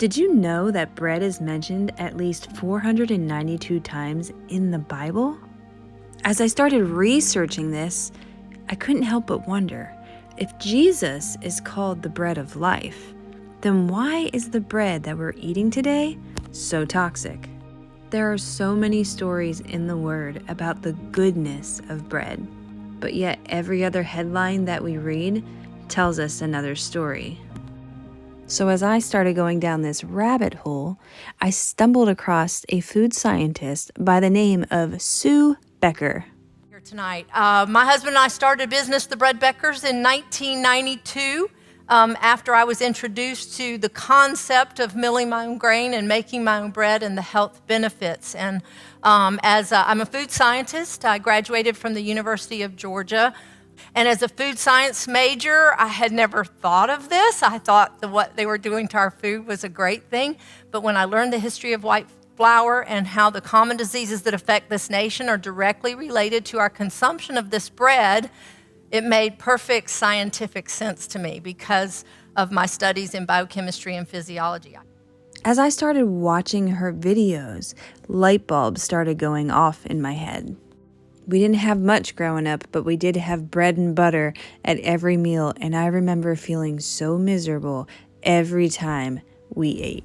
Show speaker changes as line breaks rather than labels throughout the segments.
Did you know that bread is mentioned at least 492 times in the Bible? As I started researching this, I couldn't help but wonder, if Jesus is called the bread of life, then why is the bread that we're eating today so toxic? There are so many stories in the Word about the goodness of bread, but yet every other headline that we read tells us another story. So as I started going down this rabbit hole, I stumbled across a food scientist by the name of Sue Becker.
Here tonight. My husband and I started a business, the Bread Beckers, in 1992 after I was introduced to the concept of milling my own grain and making my own bread and the health benefits. And as I'm a food scientist, I graduated from the University of Georgia. And as a food science major, I had never thought of this. I thought that what they were doing to our food was a great thing. But when I learned the history of white flour and how the common diseases that affect this nation are directly related to our consumption of this bread, it made perfect scientific sense to me because of my studies in biochemistry and physiology.
As I started watching her videos, light bulbs started going off in my head. We didn't have much growing up, but we did have bread and butter at every meal, and I remember feeling so miserable every time we ate.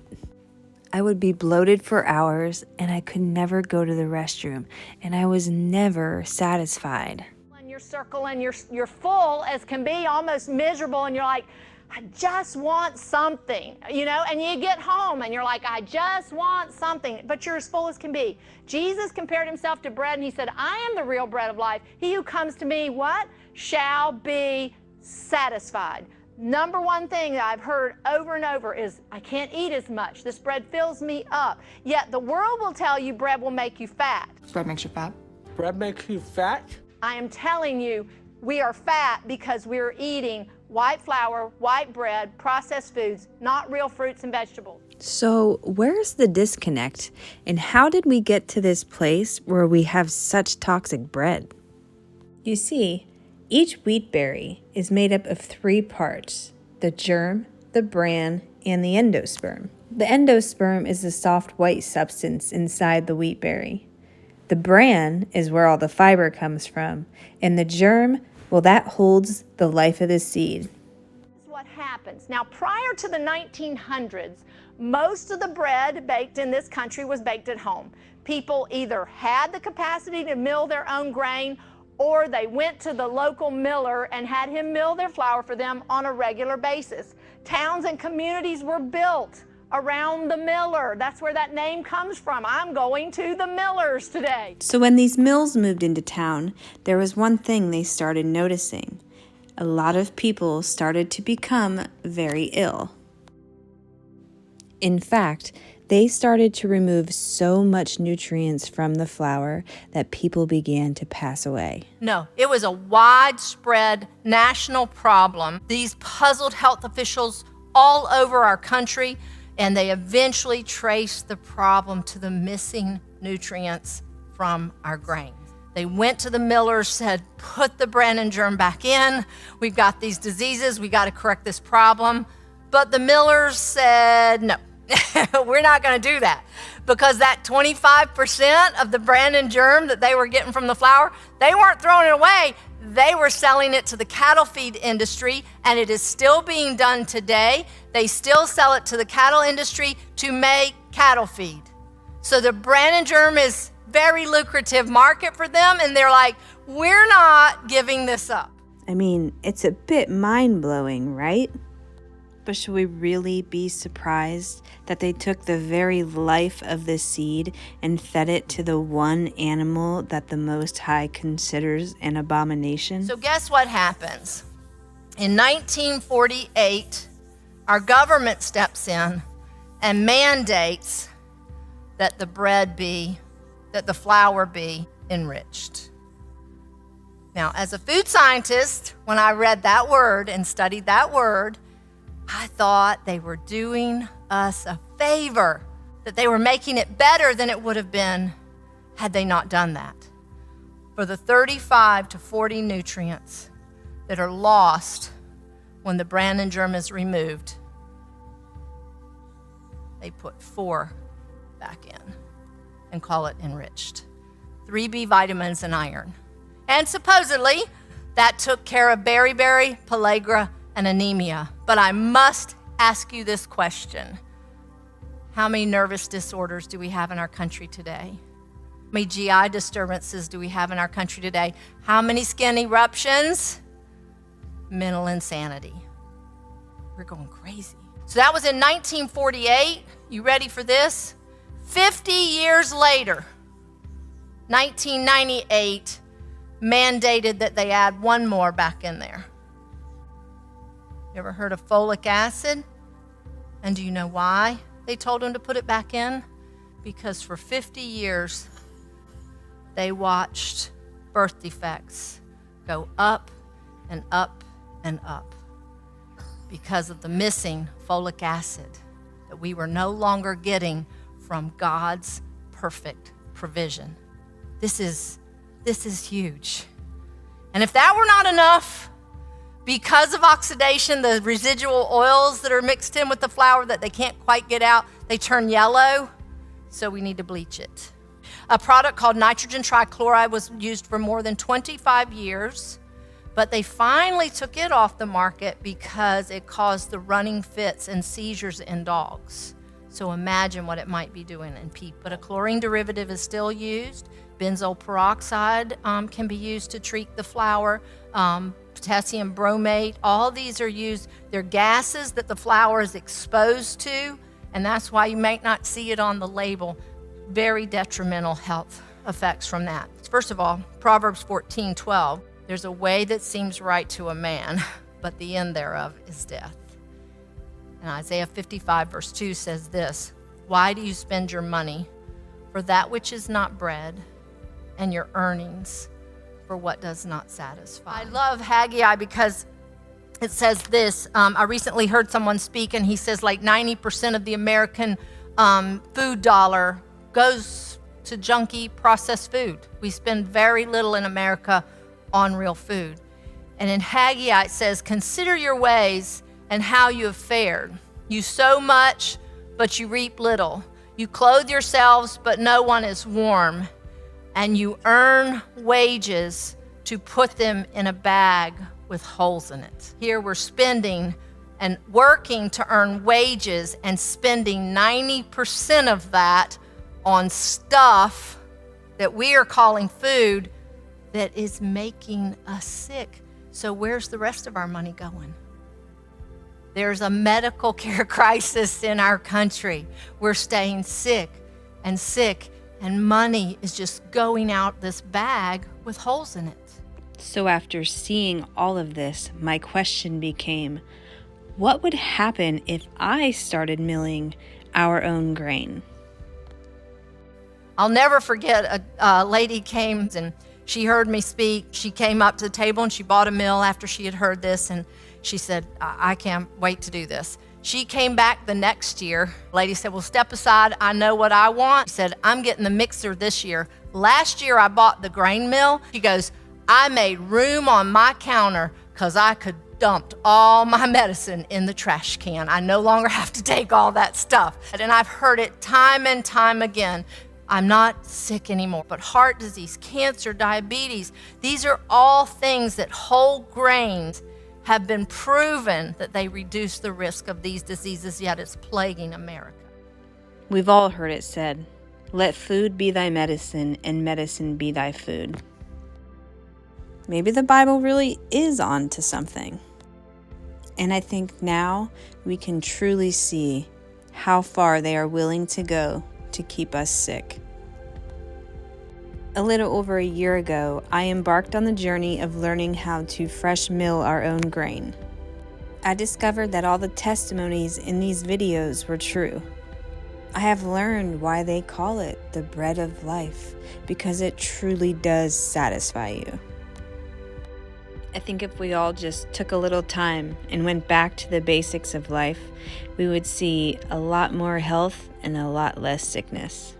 I would be bloated for hours, and I could never go to the restroom, and I was never satisfied.
In your circle, and you're full as can be, almost miserable, and you're like, I just want something, and you get home and you're like, I just want something, but you're as full as can be. Jesus compared himself to bread, and he said, I am the real bread of life. He who comes to me, what? Shall be satisfied. Number one thing that I've heard over and over is, I can't eat as much. This bread fills me up. Yet the world will tell you bread will make you fat.
Bread makes you fat.
Bread makes you fat?
I am telling you, we are fat because we're eating white flour, white bread, processed foods, not real fruits and vegetables.
So where's the disconnect, and how did we get to this place where we have such toxic bread? You see, each wheat berry is made up of 3 parts: the germ, the bran, and the endosperm. The endosperm is the soft white substance inside the wheat berry. The bran is where all the fiber comes from, and the germ, well, that holds the life of the seed.
This is what happens. Now, prior to the 1900s, most of the bread baked in this country was baked at home. People either had the capacity to mill their own grain, or they went to the local miller and had him mill their flour for them on a regular basis. Towns and communities were built around the miller. That's where that name comes from. I'm going to the millers today.
So when these mills moved into town, there was one thing they started noticing. A lot of people started to become very ill. In fact, they started to remove so much nutrients from the flour that people began to pass away.
No, it was a widespread national problem. These puzzled health officials all over our country, and they eventually traced the problem to the missing nutrients from our grain. They went to the millers, said, put the bran and germ back in. We've got these diseases. We got to correct this problem. But the millers said, no, we're not going to do that, because that 25% of the bran and germ that they were getting from the flour, they weren't throwing it away. They were selling it to the cattle feed industry, and it is still being done today. They still sell it to the cattle industry to make cattle feed. So the bran and germ is very lucrative market for them, and they're like, we're not giving this up.
I mean, it's a bit mind-blowing, right? But should we really be surprised that they took the very life of the seed and fed it to the one animal that the Most High considers an abomination?
So guess what happens? In 1948, our government steps in and mandates that the flour be enriched. Now, as a food scientist, when I read that word and studied that word, I thought they were doing us a favor, that they were making it better than it would have been had they not done that. For the 35 to 40 nutrients that are lost when the bran and germ is removed, they put 4 back in and call it enriched. 3 B vitamins and iron. And supposedly, that took care of beriberi, pellagra, and anemia. But I must ask you this question. How many nervous disorders do we have in our country today? How many GI disturbances do we have in our country today? How many skin eruptions? Mental insanity. We're going crazy. So that was in 1948. You ready for this? 50 years later, 1998, mandated that they add 1 more back in there. You ever heard of folic acid? And do you know why they told them to put it back in? Because for 50 years, they watched birth defects go up and up and up because of the missing folic acid that we were no longer getting from God's perfect provision. This is huge. And if that were not enough, because of oxidation, the residual oils that are mixed in with the flour that they can't quite get out, they turn yellow, so we need to bleach it. A product called nitrogen trichloride was used for more than 25 years, but they finally took it off the market because it caused the running fits and seizures in dogs. So imagine what it might be doing in people. But a chlorine derivative is still used. Benzoyl peroxide can be used to treat the flour. Potassium bromate, all these are used. They're gases that the flour is exposed to, and that's why you might not see it on the label. Very detrimental health effects from that. First of all, Proverbs 14:12, there's a way that seems right to a man, but the end thereof is death. And Isaiah 55 verse 2 says this, why do you spend your money for that which is not bread, and your earnings for what does not satisfy? I love Haggai because it says this. I recently heard someone speak, and he says like 90% of the American food dollar goes to junky processed food. We spend very little in America on real food. And in Haggai it says, consider your ways and how you have fared. You sow much, but you reap little. You clothe yourselves, but no one is warm. And you earn wages to put them in a bag with holes in it. Here we're spending and working to earn wages and spending 90% of that on stuff that we are calling food that is making us sick. So where's the rest of our money going? There's a medical care crisis in our country. We're staying sick, and money is just going out this bag with holes in it.
So after seeing all of this, my question became, what would happen if I started milling our own grain?
I'll never forget a lady came and she heard me speak. She came up to the table and she bought a mill after she had heard this, and she said, I can't wait to do this. She came back the next year. The lady said, well, step aside. I know what I want. She said, I'm getting the mixer this year. Last year I bought the grain mill. She goes, I made room on my counter because I could dumped all my medicine in the trash can. I no longer have to take all that stuff. And I've heard it time and time again. I'm not sick anymore. But heart disease, cancer, diabetes, these are all things that whole grains have been proven that they reduce the risk of these diseases, yet it's plaguing America.
We've all heard it said, let food be thy medicine and medicine be thy food. Maybe the Bible really is on to something. And I think now we can truly see how far they are willing to go to keep us sick. A little over a year ago, I embarked on the journey of learning how to fresh mill our own grain. I discovered that all the testimonies in these videos were true. I have learned why they call it the bread of life, because it truly does satisfy you. I think if we all just took a little time and went back to the basics of life, we would see a lot more health and a lot less sickness.